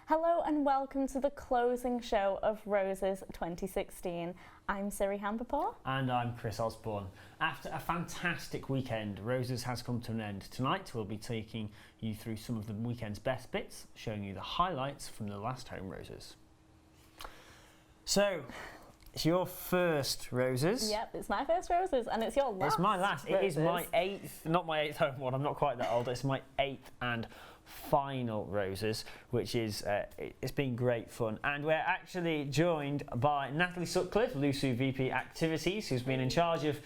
Hello and welcome to the closing show of Roses 2016. I'm Siri Hamperpaw. And I'm Chris Osborne. After a fantastic weekend, Roses has come to an end. Tonight we'll be taking you through some of the weekend's best bits, showing you the highlights from the last home Roses. So, it's your first Roses. Yep, it's my first Roses and it's your last. It's my last. Roses. It is my eighth, not my eighth home one, I'm not quite that old. It's my eighth and final Roses, which is it's been great fun, and we're actually joined by Natalie Sutcliffe, LUSU VP Activities, who's been in charge of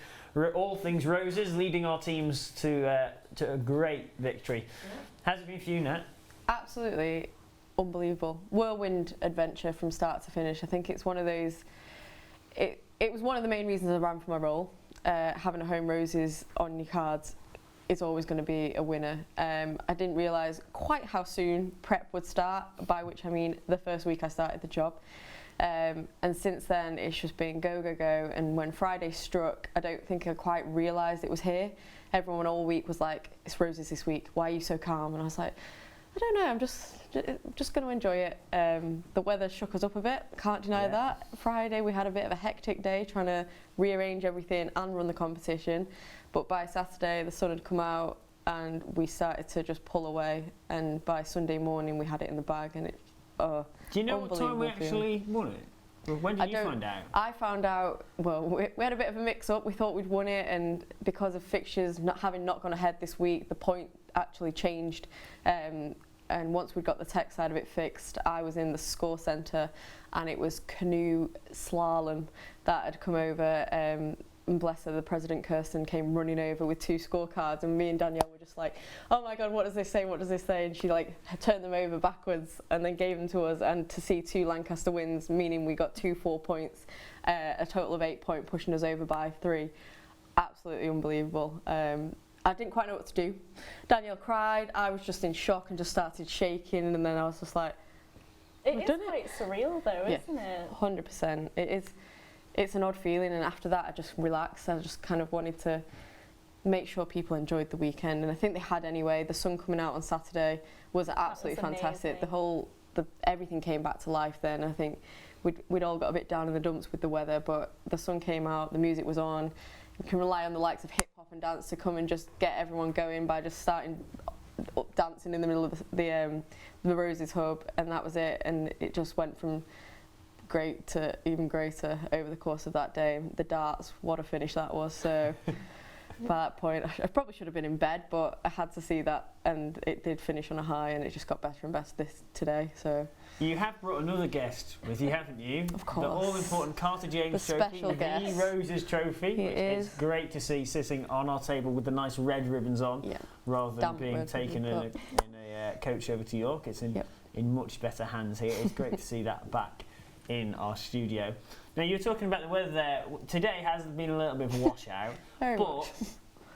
all things Roses, leading our teams to a great victory. How's it been for you, Nat? Absolutely unbelievable, whirlwind adventure from start to finish. I think it's one of those. It was one of the main reasons I ran for my role. Having a home Roses on your cards is always going to be a winner. I didn't realise quite how soon prep would start, by which I mean the first week I started the job. And since then it's just been go, go, go. And when Friday struck, I don't think I quite realised it was here. Everyone all week was like, it's Roses this week, why are you so calm? And I was like, I don't know, I'm just going to enjoy it. The weather shook us up a bit, can't deny that. Friday we had a bit of a hectic day trying to rearrange everything and run the competition. But by Saturday the sun had come out and we started to just pull away, and by Sunday morning we had it in the bag, and it Do you know what time we actually won it? When did you find out? I found out, well, we had a bit of a mix-up. We thought we'd won it, and because of fixtures having not gone ahead this week, the point actually changed. And once we got the tech side of it fixed, I was in the score centre, and it was canoe slalom that had come over. And bless her, the president Kirsten came running over with 2 scorecards, and me and Danielle were just like, oh my god, what does this say, what does this say? And she like turned them over backwards and then gave them to us, and to see 2 Lancaster wins, meaning we got 2 4 points, a total of 8 points, pushing us over by 3. Absolutely unbelievable. I didn't quite know what to do. Danielle cried, I was just in shock and just started shaking, and then I was just like, it is quite surreal though, isn't it? 100%. It's an odd feeling, and after that I just relaxed. I just kind of wanted to make sure people enjoyed the weekend, and I think they had anyway. The sun coming out on Saturday was absolutely fantastic. Everything came back to life then. I think we'd all got a bit down in the dumps with the weather, but the sun came out, the music was on. You can rely on the likes of hip hop and dance to come and just get everyone going by just starting dancing in the middle of the Roses Hub, and that was it. And it just went from great to even greater over the course of that day. The darts, what a finish that was. So by that point I probably should have been in bed, but I had to see that, and it did finish on a high, and it just got better and better today. So you have brought another guest with you, haven't you? Of course. The all-important Carter James the Trophy, special guest. the Roses Trophy, He which is. is great to see sitting on our table with the nice red ribbons on, rather than being taken in a coach over to York. It's in much better hands here. It's great to see that back in our studio. Now, you were talking about the weather there. Today has been a little bit of a washout, but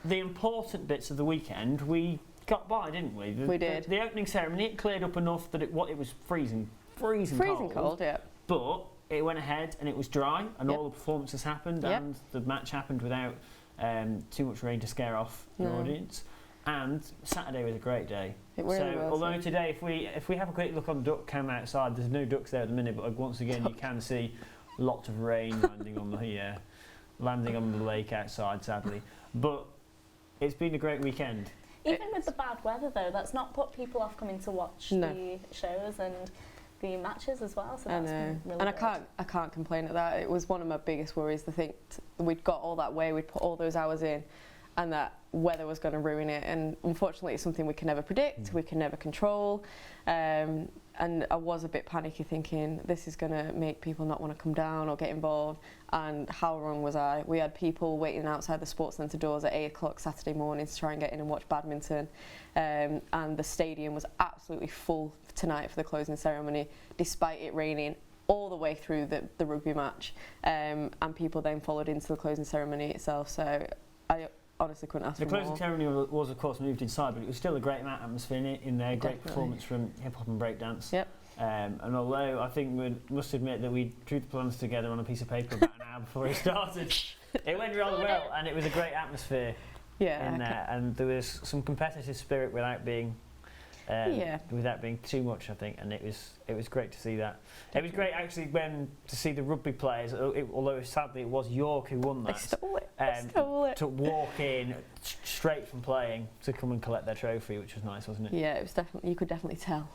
the important bits of the weekend we got by, didn't we? We did. The opening ceremony, it cleared up enough that it was freezing cold. Yeah. But it went ahead and it was dry, and all the performances happened, and the match happened without too much rain to scare off the audience. And Saturday was a great day. It really was. Although today, if we have a quick look on the duck cam outside, there's no ducks there at the minute, but once again you can see lots of rain landing on the lake outside, sadly. But it's been a great weekend. Even with the bad weather though, that's not put people off coming to watch the shows and the matches as well. So that's been really and good. I can't complain at that. It was one of my biggest worries to think we'd got all that way, we'd put all those hours in, and that weather was going to ruin it. And unfortunately it's something we can never predict, we can never control. And I was a bit panicky, thinking this is going to make people not want to come down or get involved, and how wrong was I? We had people waiting outside the sports centre doors at 8 o'clock Saturday morning to try and get in and watch badminton, and the stadium was absolutely full tonight for the closing ceremony, despite it raining all the way through the rugby match, and people then followed into the closing ceremony itself. So I honestly couldn't ask for more. The closing ceremony was of course moved inside, but it was still a great atmosphere in there. Great performance from hip hop and breakdance. Yep. And although I think we must admit that we drew the plans together on a piece of paper about an hour before it started, it went rather well, and it was a great atmosphere in there, and there was some competitive spirit without being without being too much, I think, and it was great to see that. It was great actually to see the rugby players, although sadly it was York who won that. They stole it. To walk in straight from playing to come and collect their trophy, which was nice, wasn't it? Yeah, it was definitely. You could definitely tell.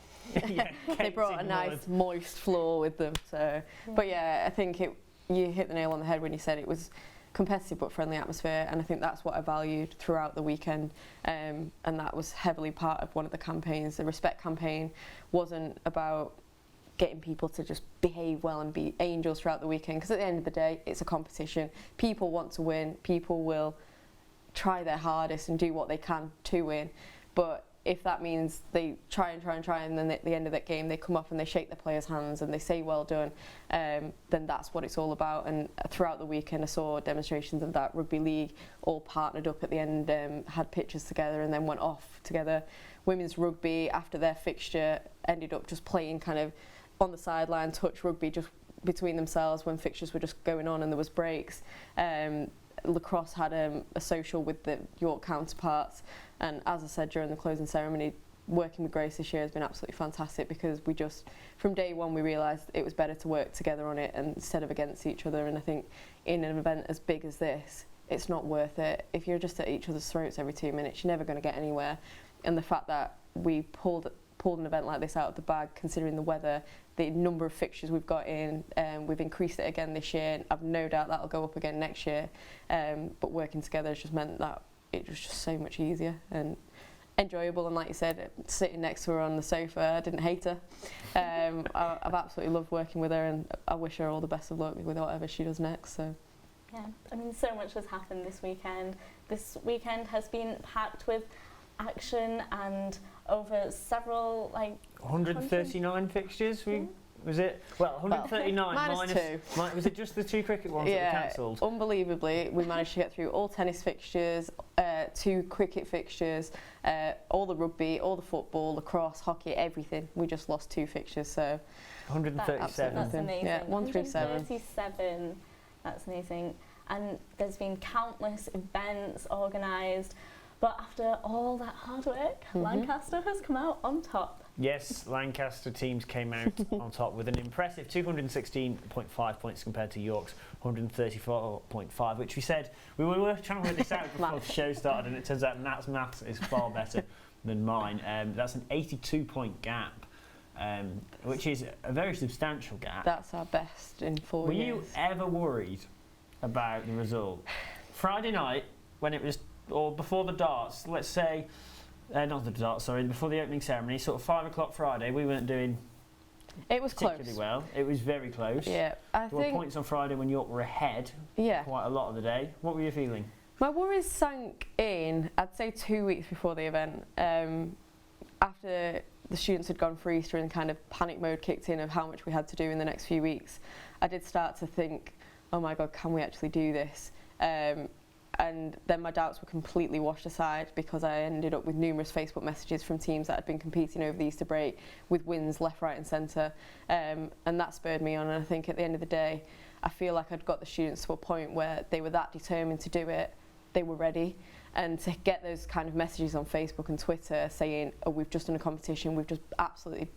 Yeah, they brought a nice moist floor with them. So, but yeah, I think you hit the nail on the head when you said it was competitive but friendly atmosphere, and I think that's what I valued throughout the weekend, and that was heavily part of one of the campaigns. The Respect campaign wasn't about getting people to just behave well and be angels throughout the weekend, because at the end of the day it's a competition. People want to win, people will try their hardest and do what they can to win, but if that means they try and then at the end of that game they come up and they shake their players' hands and they say well done, then that's what it's all about. And throughout the weekend I saw demonstrations of that. Rugby League all partnered up at the end, had pictures together and then went off together. Women's rugby, after their fixture, ended up just playing kind of on the sideline, touch rugby just between themselves when fixtures were just going on and there was breaks. Lacrosse had a social with the York counterparts, and as I said during the closing ceremony, working with Grace this year has been absolutely fantastic, because we just, from day one, we realised it was better to work together on it instead of against each other. And I think in an event as big as this, it's not worth it. If you're just at each other's throats every 2 minutes, you're never going to get anywhere. And the fact that we pulled an event like this out of the bag, considering the weather, the number of fixtures we've got in, we've increased it again this year, and I've no doubt that'll go up again next year. But working together has just meant that it was just so much easier and enjoyable. And like you said, sitting next to her on the sofa, I didn't hate her. I've absolutely loved working with her, and I wish her all the best of luck with whatever she does next. So. Yeah, I mean, so much has happened this weekend. This weekend has been packed with action and over several 139 fixtures. Was it? Well, 139 minus two. Was it just the 2 cricket ones that were cancelled? Unbelievably, we managed to get through all tennis fixtures, 2 cricket fixtures, all the rugby, all the football, lacrosse, hockey, everything. We just lost 2 fixtures, so 137. That's amazing. Yeah, 137. 137. That's amazing. And there's been countless events organised. But after all that hard work, Lancaster has come out on top. Yes, Lancaster teams came out on top with an impressive 216.5 points compared to York's 134.5, which we said we were trying to work this out before the show started, and it turns out Nat's maths is far better than mine. That's an 82-point gap, which is a very substantial gap. That's our best in 4 years. Were you ever worried about the result? Friday night, when it was, or before the darts, let's say, not the darts, sorry, before the opening ceremony, sort of 5 o'clock Friday, we weren't doing particularly close. well. It was very close. Yeah, there were points on Friday when York were ahead quite a lot of the day. What were you feeling? My worries sank in, I'd say 2 weeks before the event. After the students had gone for Easter and kind of panic mode kicked in of how much we had to do in the next few weeks, I did start to think, oh my God, can we actually do this? And then my doubts were completely washed aside, because I ended up with numerous Facebook messages from teams that had been competing over the Easter break with wins left, right and centre, and that spurred me on. And I think at the end of the day, I feel like I'd got the students to a point where they were that determined to do it, they were ready. And to get those kind of messages on Facebook and Twitter saying, oh, we've just done a competition, we've just absolutely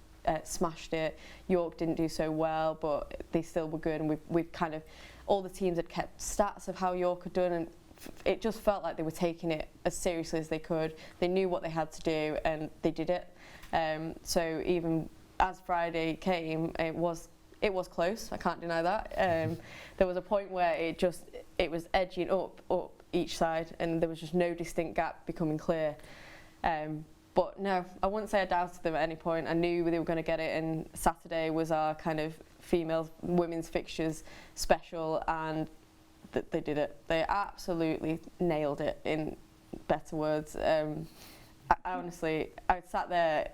smashed it, York didn't do so well but they still were good, and we've kind of, all the teams had kept stats of how York had done, and it just felt like they were taking it as seriously as they could. They knew what they had to do and they did it. So even as Friday came, it was close, I can't deny that. There was a point where it was edging up each side, and there was just no distinct gap becoming clear. But no, I wouldn't say I doubted them at any point. I knew they were going to get it, and Saturday was our kind of women's fixtures special, and they did it. They absolutely nailed it, in better words. I honestly, I sat there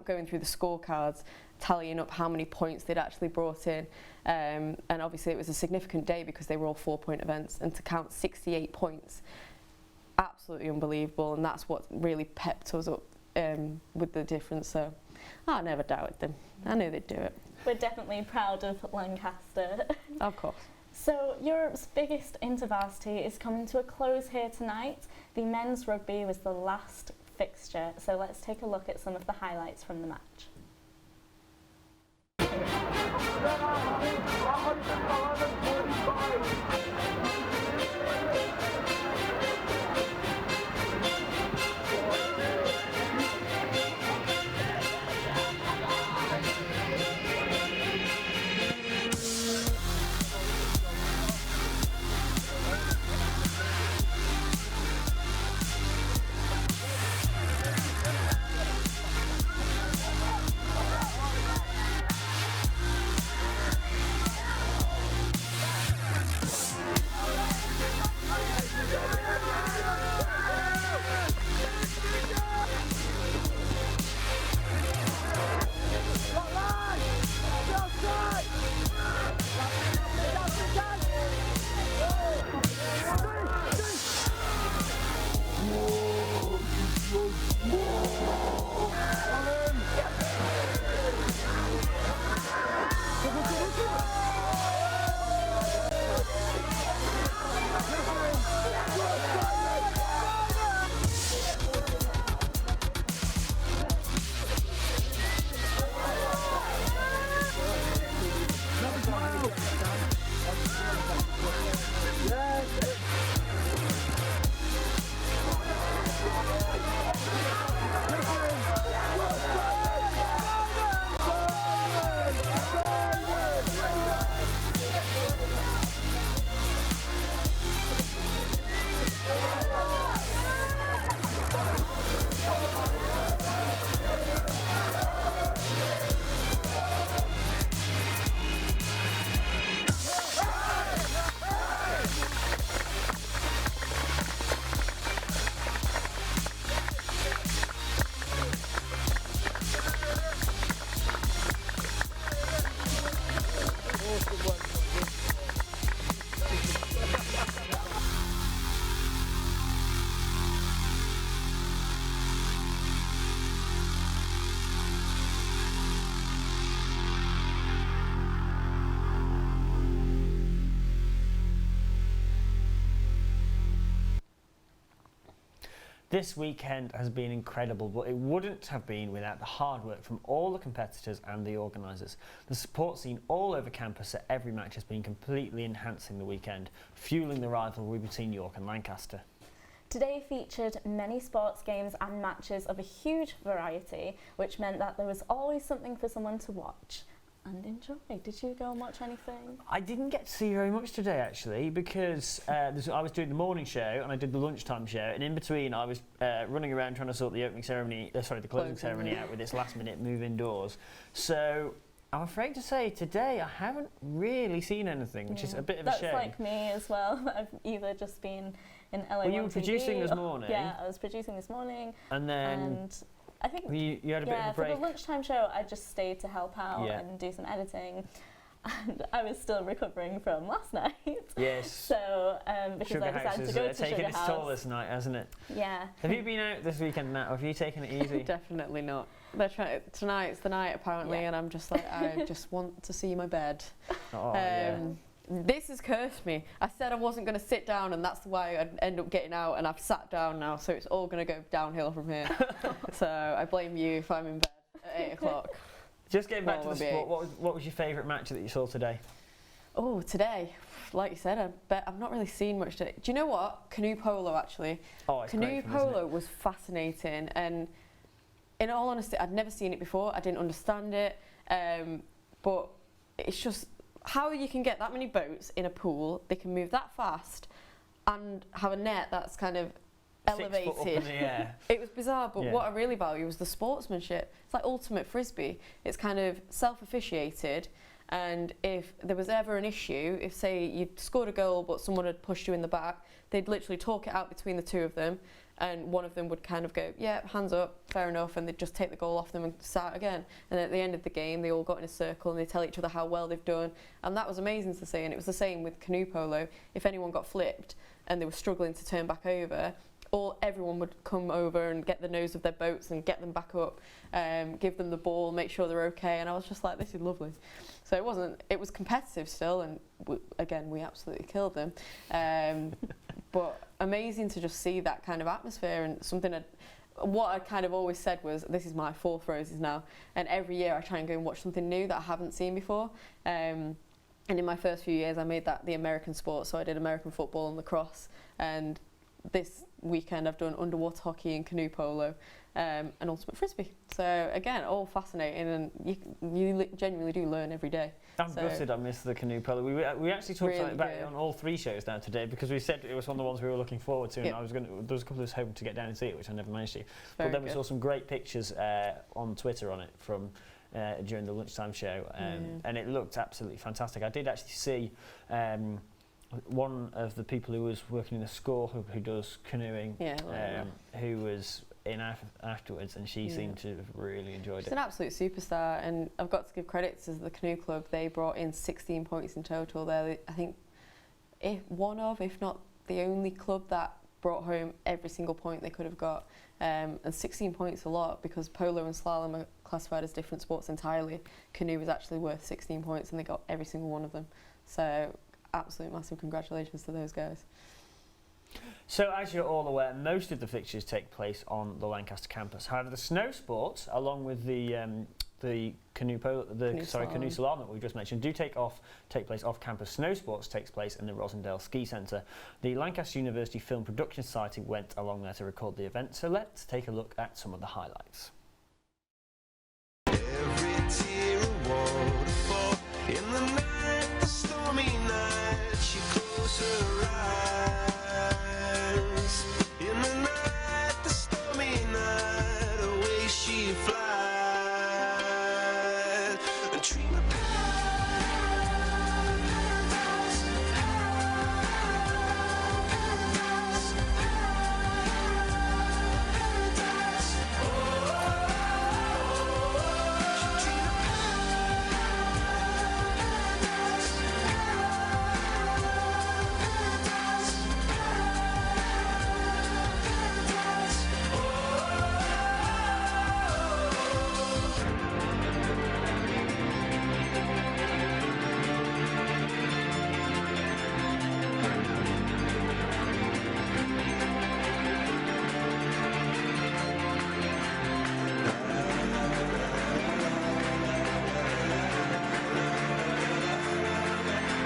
going through the scorecards, tallying up how many points they'd actually brought in, and obviously it was a significant day because they were all 4-point events, and to count 68 points, absolutely unbelievable, and that's what really pepped us up with the difference. So I never doubted them. I knew they'd do it. We're definitely proud of Lancaster. Of course. So Europe's biggest intervarsity is coming to a close here tonight. The men's rugby was the last fixture. So let's take a look at some of the highlights from the match. This weekend has been incredible, but it wouldn't have been without the hard work from all the competitors and the organisers. The support scene all over campus at every match has been completely enhancing the weekend, fueling the rivalry between York and Lancaster. Today featured many sports games and matches of a huge variety, which meant that there was always something for someone to watch and enjoy. Did you go and watch anything? I didn't get to see very much today actually because I was doing the morning show and I did the lunchtime show, and in between I was running around trying to sort the the closing ceremony out with its last minute move indoors. So I'm afraid to say today I haven't really seen anything, which is a bit of a shame. That's like me as well. I've either just been in LA. Well, you were producing this morning. Yeah, I was producing this morning. And then... And I think you had a bit of a break. For the lunchtime show, I just stayed to help out and do some editing, and I was still recovering from last night. Yes. So because Sugar I decided House to go to has taken Sugar its House. toll this night, hasn't it? Yeah. Have you been out this weekend, Nat, or have you taken it easy? Definitely not. They're trying. Tonight's the night apparently, and I'm just like, I just want to see my bed. Oh, This has cursed me. I said I wasn't going to sit down, and that's why I'd end up getting out, and I've sat down now, so it's all going to go downhill from here. So I blame you if I'm in bed at 8 o'clock. Just getting back to the sport, what was your favourite match that you saw today? Oh, today, like you said, I've not really seen much today. Do you know what? Canoe polo, actually. Oh, it's Canoe great fun, isn't polo it? was fascinating, and in all honesty, I'd never seen it before. I didn't understand it, but it's just how you can get that many boats in a pool, they can move that fast, and have a net that's kind of 6 elevated. foot up in the air. It was bizarre, but what I really value was the sportsmanship. It's like ultimate frisbee. It's kind of self-officiated, and if there was ever an issue, if say you'd scored a goal but someone had pushed you in the back, they'd literally talk it out between the two of them, and one of them would kind of go, yeah, hands up, fair enough, and they'd just take the goal off them and start again. And at the end of the game, they all got in a circle and they tell each other how well they've done, and that was amazing to see. And it was the same with canoe polo. If anyone got flipped and they were struggling to turn back over, everyone would come over and get the nose of their boats and get them back up, give them the ball, make sure they're okay, and I was just like, this is lovely. So it was competitive still, and we absolutely killed them. But amazing to just see that kind of atmosphere, and something what I kind of always said was, this is my 4th Roses now, and every year I try and go and watch something new that I haven't seen before. And in my first few years I made that the American sport, so I did American football and lacrosse, and this weekend I've done underwater hockey and canoe polo, and ultimate frisbee. So again, all fascinating, and you genuinely do learn every day. I'm gutted I missed the canoe polo. We actually talked Really about it good. on all 3 shows now today, because we said it was one of the ones we were looking forward to, and Yep. there was a couple of us hoping to get down and see it, which I never managed to. But Very then we good. saw some great pictures on Twitter on it from during the lunchtime show, and it looked absolutely fantastic. I did actually see one of the people who was working in the school who does canoeing, who was in afterwards, and she seemed to have really enjoyed She's it. an absolute superstar, and I've got to give credit to the canoe club. They brought in 16 points in total there. I think if not the only club that brought home every single point they could have got. And 16 points a lot, because polo and slalom are classified as different sports entirely. Canoe was actually worth 16 points, and they got every single one of them. So absolute massive congratulations to those guys. So, as you're all aware, most of the fixtures take place on the Lancaster campus. However, the snow sports, along with the canoe slalom that we just mentioned, do take place off campus. Snow sports takes place in the Rosendale Ski Centre. The Lancaster University Film Production Society went along there to record the event. So let's take a look at some of the highlights. Every tear a waterfall in the night, the stormy night. She closed her eyes. In the night, the stormy night, away she flies. And dream of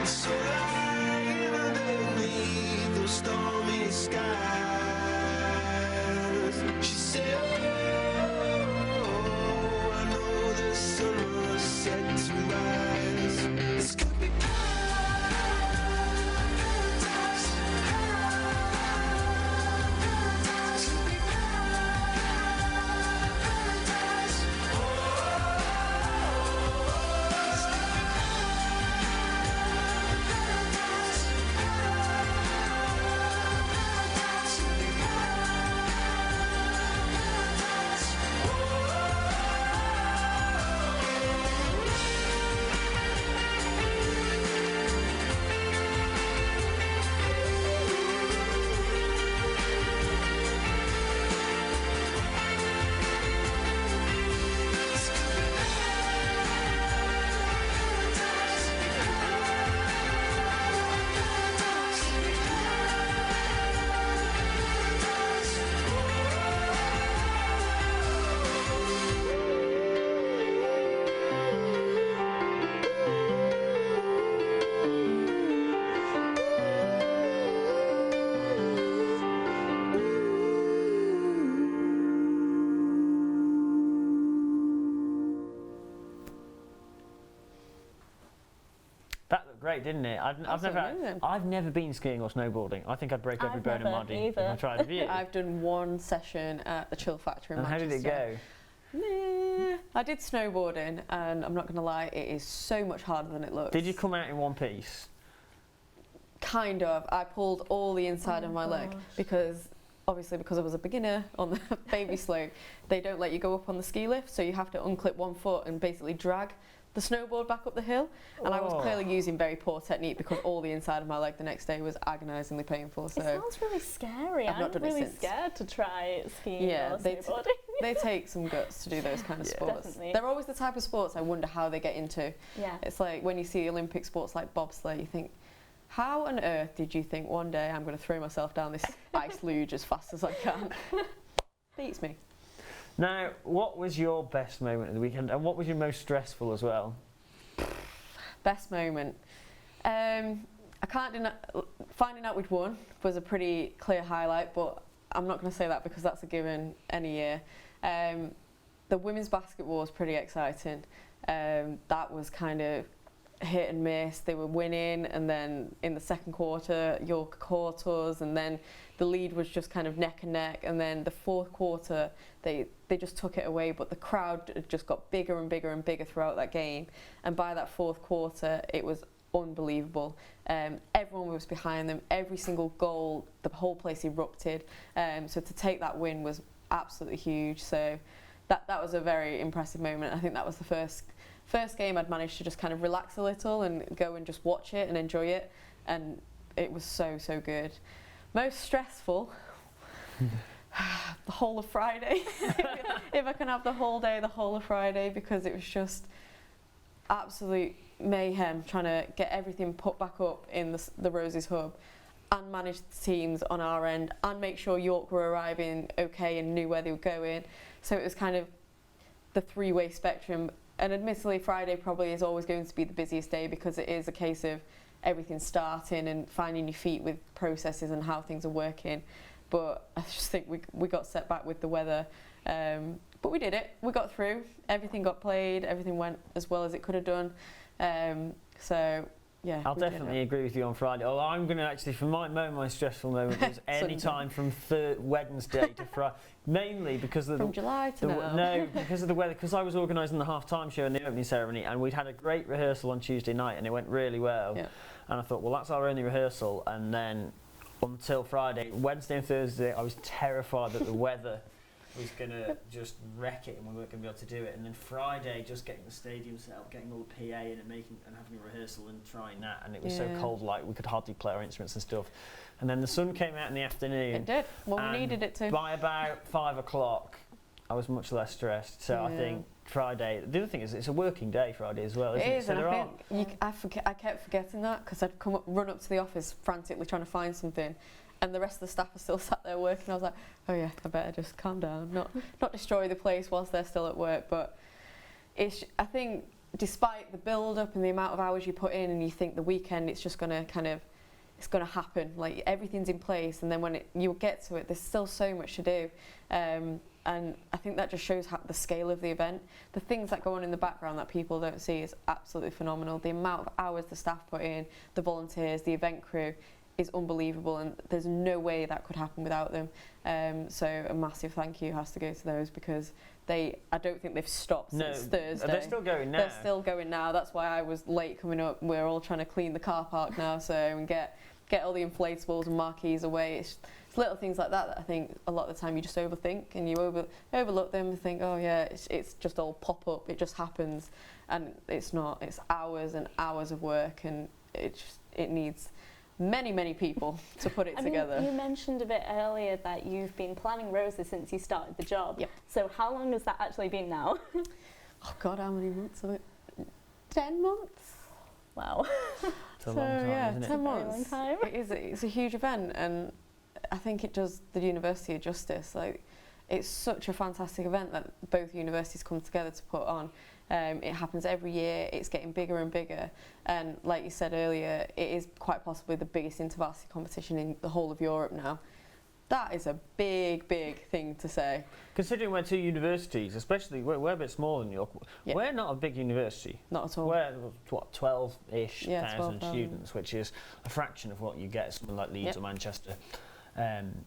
so lying underneath those stormy skies. She said, oh, I know the sun was set to rise. This could be paradise. This could be paradise. That looked great, didn't it? I've never been skiing or snowboarding. I think I'd break every I've bone in my never body if I either. tried. Have you? I've done one session at the Chill Factory in And how Manchester. did it go? Nah. I did snowboarding, and I'm not going to lie, it is so much harder than it looks. Did you come out in one piece? Kind of. I pulled all the inside Oh of my leg, gosh. because obviously because I was a beginner on the baby slope, they don't let you go up on the ski lift, so you have to unclip one foot and basically drag the snowboard back up the hill. And I was Oh. clearly using very poor technique, because all the inside of my leg the next day was agonisingly painful. It So sounds really scary. I've not I'm done it really since. scared to try skiing Yeah, or they snowboarding. they take some guts to do those kind of Yeah. sports. Definitely. They're always the type of sports I wonder how they get into. Yeah. It's like when you see Olympic sports like bobsleigh, you think, how on earth did you think one day I'm going to throw myself down this ice luge as fast as I can? beats me. Now, what was your best moment of the weekend, and what was your most stressful as well? Best moment. I can't deny, finding out we'd won was a pretty clear highlight, but I'm not going to say that because that's a given any year. The women's basketball was pretty exciting. That was kind of hit and miss. They were winning, and then in the second quarter, York caught us, and then the lead was just kind of neck and neck. And then the fourth quarter, they just took it away, but the crowd just got bigger and bigger and bigger throughout that game. And by that fourth quarter, it was unbelievable. Everyone was behind them. Every single goal, the whole place erupted. So to take that win was absolutely huge. So that was a very impressive moment. I think that was the first game I'd managed to just kind of relax a little and go and just watch it and enjoy it, and it was so good. Most stressful, the whole of Friday. If I can have the whole day, the whole of Friday, because it was just absolute mayhem trying to get everything put back up in the Roses Hub and manage the teams on our end and make sure York were arriving okay and knew where they were going. So it was kind of the three-way spectrum. And admittedly, Friday probably is always going to be the busiest day because it is a case of everything starting and finding your feet with processes and how things are working. But I just think we got set back with the weather. But we did it. We got through. Everything got played. Everything went as well as it could have done. So, yeah. I'll definitely agree with you on Friday. Although I'm going to actually, for my stressful moment was any time from Wednesday to Friday. Mainly because of from July to now. No, because of the weather. Because I was organising the half-time show and the opening ceremony, and we'd had a great rehearsal on Tuesday night, and it went really well. Yeah. And I thought, well, that's our only rehearsal. And then until Friday, Wednesday and Thursday, I was terrified that the weather was going to just wreck it and we weren't going to be able to do it. And then Friday, just getting the stadium set up, getting all the PA in and having a rehearsal and trying that. And it was so cold, like we could hardly play our instruments and stuff. And then the sun came out in the afternoon. It did. Well, we needed it to. By about 5 o'clock, I was much less stressed. So I think Friday. The other thing is, it's a working day Friday as well. Isn't it? It is, so and I kept forgetting that because I'd run up to the office frantically trying to find something, and the rest of the staff are still sat there working. I was like, oh yeah, I better just calm down, not destroy the place whilst they're still at work. But I think despite the build up and the amount of hours you put in, and you think the weekend it's just going to it's going to happen, like everything's in place, and then when you get to it, there's still so much to do. And I think that just shows the scale of the event. The things that go on in the background that people don't see is absolutely phenomenal. The amount of hours the staff put in, the volunteers, the event crew is unbelievable, and there's no way that could happen without them. So a massive thank you has to go to those, because I don't think they've stopped since Thursday. They're still going now. They're still going now. That's why I was late coming up. We're all trying to clean the car park now, and get all the inflatables and marquees away. It's little things like that I think a lot of the time you just overthink, and you overlook them and think, oh yeah, it's just all pop up, it just happens, and it's not. It's hours and hours of work, and it needs many people to put it together. You mentioned a bit earlier that you've been planning Roses since you started the job. Yep. So how long has that actually been now? Oh God, how many months of it? 10 months. Wow. It's a long time, isn't it? 10 months. Long time. It's a huge event, and I think it does the university a justice. Like, it's such a fantastic event that both universities come together to put on. It happens every year. It's getting bigger and bigger, and like you said earlier, it is quite possibly the biggest intervarsity competition in the whole of Europe now. That is a big thing to say. Considering we're two universities, especially we're a bit smaller than York, we're not a big university. Not at all. We're, what, 12-ish thousand 12,000 students, which is a fraction of what you get at something like Leeds or Manchester. And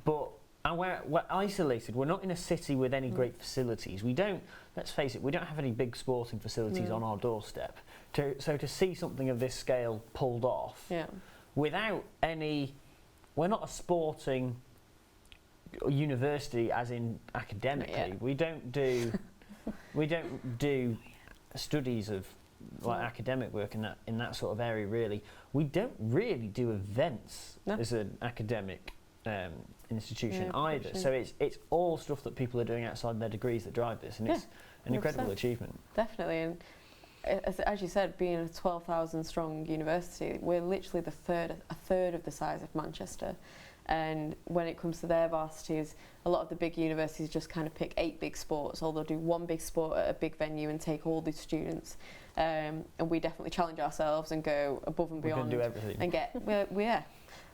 we're isolated. We're not in a city with any great facilities. We don't, let's face it, we don't have any big sporting facilities on our doorstep. So to see something of this scale pulled off without any... We're not a sporting university, as in academically. We don't do studies of like academic work in that sort of area. Really, we don't really do events as an academic institution either. So it's all stuff that people are doing outside their degrees that drive this, and it's an incredible achievement. Definitely, and as you said, being a 12,000 strong university, we're literally a third of the size of Manchester, And when it comes to their varsities, a lot of the big universities just kind of pick 8 big sports, or they'll do one big sport at a big venue and take all the students. And we definitely challenge ourselves and go above and beyond. We're going to do everything. And get,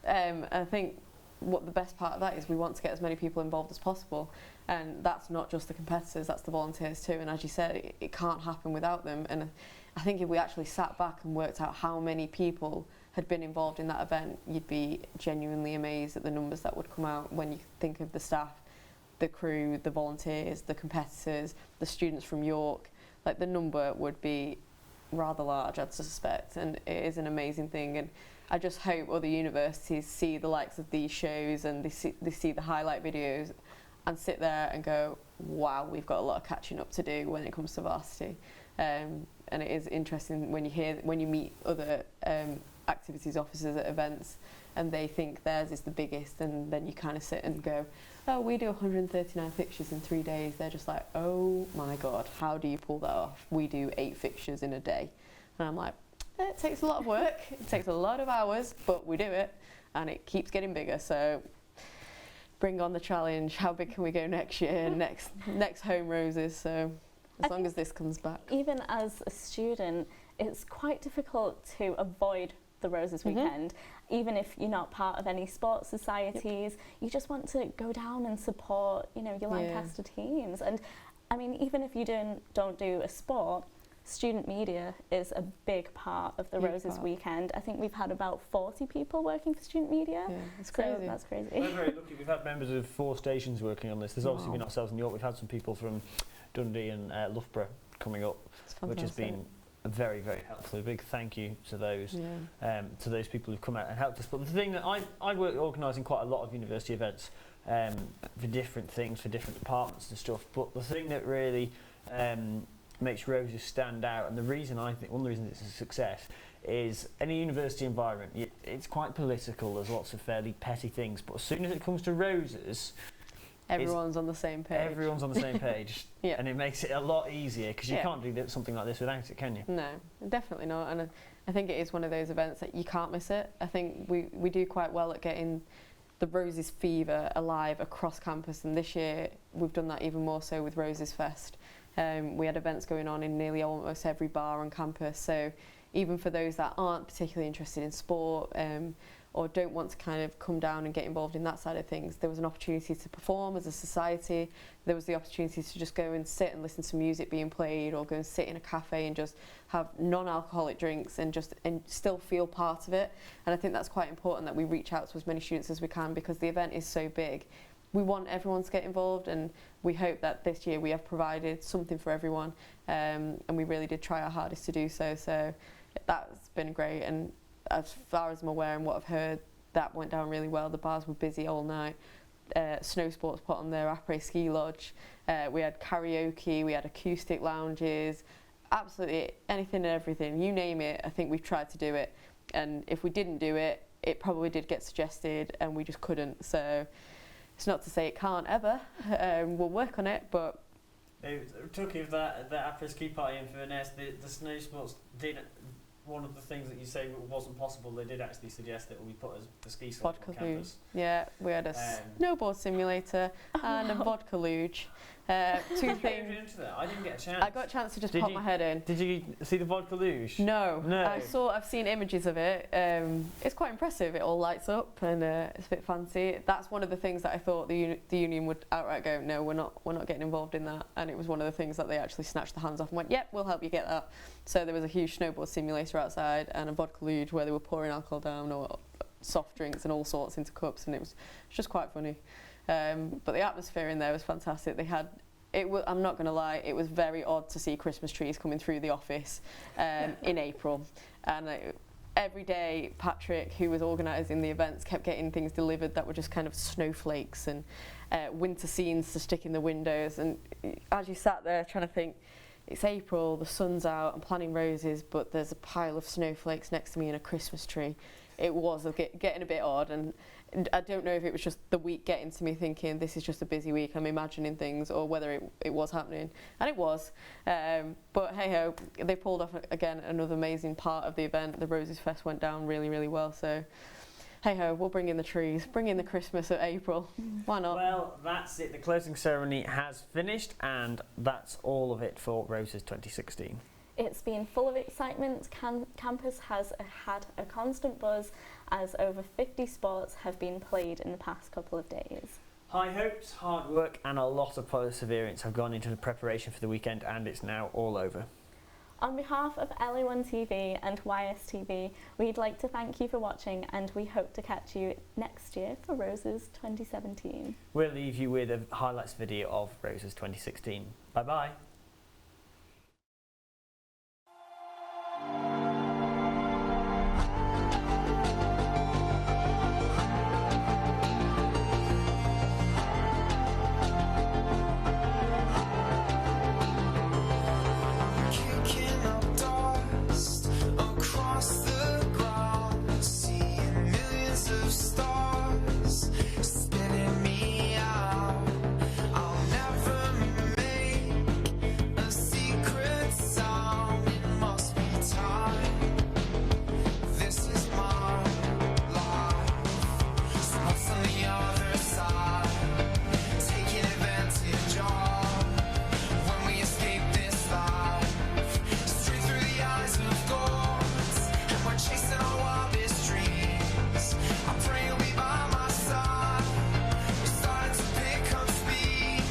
I think what the best part of that is we want to get as many people involved as possible. And that's not just the competitors, that's the volunteers too. And as you said, it can't happen without them. And I think if we actually sat back and worked out how many people had been involved in that event, you'd be genuinely amazed at the numbers that would come out when you think of the staff, the crew, the volunteers, the competitors, the students from York. Like, the number would be rather large, I'd suspect, and it is an amazing thing. And I just hope other universities see the likes of these shows and they see the highlight videos and sit there and go, wow, we've got a lot of catching up to do when it comes to varsity. And it is interesting when you meet other activities officers at events and they think theirs is the biggest, and then you kind of sit and go, oh, we do 139 fixtures in 3 days. They're just like, oh my God, how do you pull that off? We do 8 fixtures in a day. And I'm like, it takes a lot of work, it takes a lot of hours, but we do it, and it keeps getting bigger. So bring on the challenge. How big can we go next year? next Home Roses. So as long as this comes back. Even as a student, it's quite difficult to avoid the Roses weekend. Even if you're not part of any sports societies, you just want to go down and support, your Lancaster teams. And I mean, even if you don't do a sport, student media is a big part of the Roses weekend. I think we've had about 40 people working for student media. Yeah, it's crazy. So that's crazy. We're very lucky. We've had members of 4 stations working on this. There's obviously been ourselves in York. We've had some people from Dundee and Loughborough coming up, which has been very, very helpful. A big thank you to those people who've come out and helped us. But the thing that I work organising quite a lot of university events for different things, for different departments and stuff. But the thing that really makes Roses stand out, and one of the reasons it's a success, is any university environment, it's quite political. There's lots of fairly petty things. But as soon as it comes to Roses, everyone's on the same page. Everyone's on the same page. And it makes it a lot easier, because you can't do something like this without it, can you? No, definitely not. And I think it is one of those events that you can't miss it. I think we do quite well at getting the Roses fever alive across campus, and this year we've done that even more so with Roses Fest. We had events going on in nearly almost every bar on campus, so even for those that aren't particularly interested in sport or don't want to kind of come down and get involved in that side of things, there was an opportunity to perform as a society. There was the opportunity to just go and sit and listen to music being played, or go and sit in a cafe and just have non-alcoholic drinks and still feel part of it. And I think that's quite important, that we reach out to as many students as we can, because the event is so big. We want everyone to get involved, and we hope that this year we have provided something for everyone, and we really did try our hardest to do so. So that's been great, and as far as I'm aware and what I've heard, that went down really well. The bars were busy all night. Snow Sports put on their après ski lodge. We had karaoke, we had acoustic lounges, absolutely anything and everything. You name it, I think we've tried to do it. And if we didn't do it, it probably did get suggested and we just couldn't. So it's not to say it can't ever. We'll work on it, but... Talking of that après ski party in Furness, the Snow Sports did... One of the things that you say wasn't possible, they did actually suggest that we put a ski slope on campus. Yeah, we had a snowboard simulator and a vodka luge. Two things. Into that? I didn't get a chance. I got a chance to just pop my head in. Did you see the vodka luge? No. I've seen images of it. It's quite impressive. It all lights up and it's a bit fancy. That's one of the things that I thought the union would outright go, no, we're not getting involved in that. And it was one of the things that they actually snatched the hands off and went, yep, we'll help you get that. So there was a huge snowboard simulator outside and a vodka luge where they were pouring alcohol down or soft drinks and all sorts into cups, and it was just quite funny. But the atmosphere in there was fantastic. I'm not going to lie, it was very odd to see Christmas trees coming through the office in April. And every day, Patrick, who was organising the events, kept getting things delivered that were just kind of snowflakes and winter scenes to stick in the windows. And as you sat there trying to think, it's April, the sun's out, I'm planning Roses, but there's a pile of snowflakes next to me and a Christmas tree. It was getting a bit odd, and I don't know if it was just the week getting to me thinking this is just a busy week, I'm imagining things, or whether it was happening. And it was. But hey ho, they pulled off again another amazing part of the event. The Roses Fest went down really, really well. So hey ho, we'll bring in the trees, bring in the Christmas of April. Why not? Well, that's it. The closing ceremony has finished, and that's all of it for Roses 2016. It's been full of excitement. Campus has had a constant buzz as over 50 sports have been played in the past couple of days. High hopes, hard work, and a lot of perseverance have gone into the preparation for the weekend, and it's now all over. On behalf of LA1 TV and YSTV, we'd like to thank you for watching, and we hope to catch you next year for Roses 2017. We'll leave you with a highlights video of Roses 2016. Bye bye. Kicking up dust across the ground, seeing millions of stars spinning me out. I'll never make a secret sound. It must be time. This is my life. So what's on the other side? Taking advantage of when we escape this life. Straight through the eyes of gods, and we're chasing our wildest dreams. I pray you'll be by my side. We're starting to pick up speed,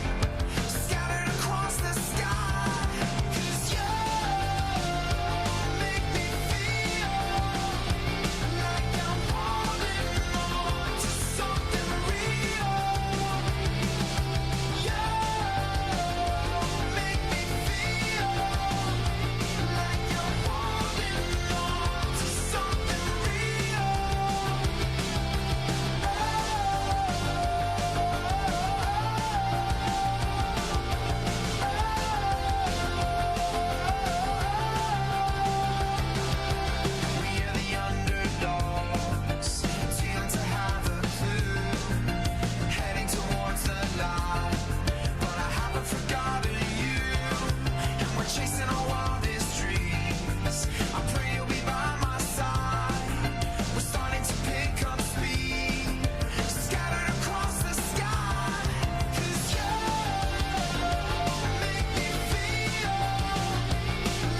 scattered across the sky. 'Cause you make me feel like I'm holding on to something real. You make me feel like you're holding on to something real. We are the underdogs, too young to have a clue, heading towards the light. But I haven't forgotten you, and we're chasing our wildest dreams. I pray you'll be by my side. We're starting to pick up speed, scattered across the sky. 'Cause you make me feel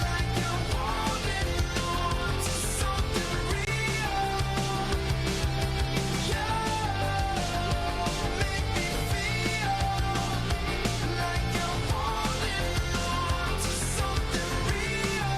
like you're holding on to something real. You make me feel like you're holding on to something real.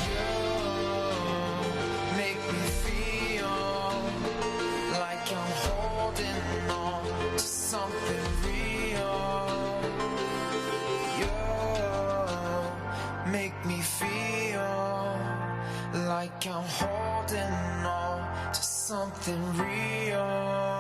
You make me feel like I'm holding on to something real. You make me feel like I'm holding on to something real.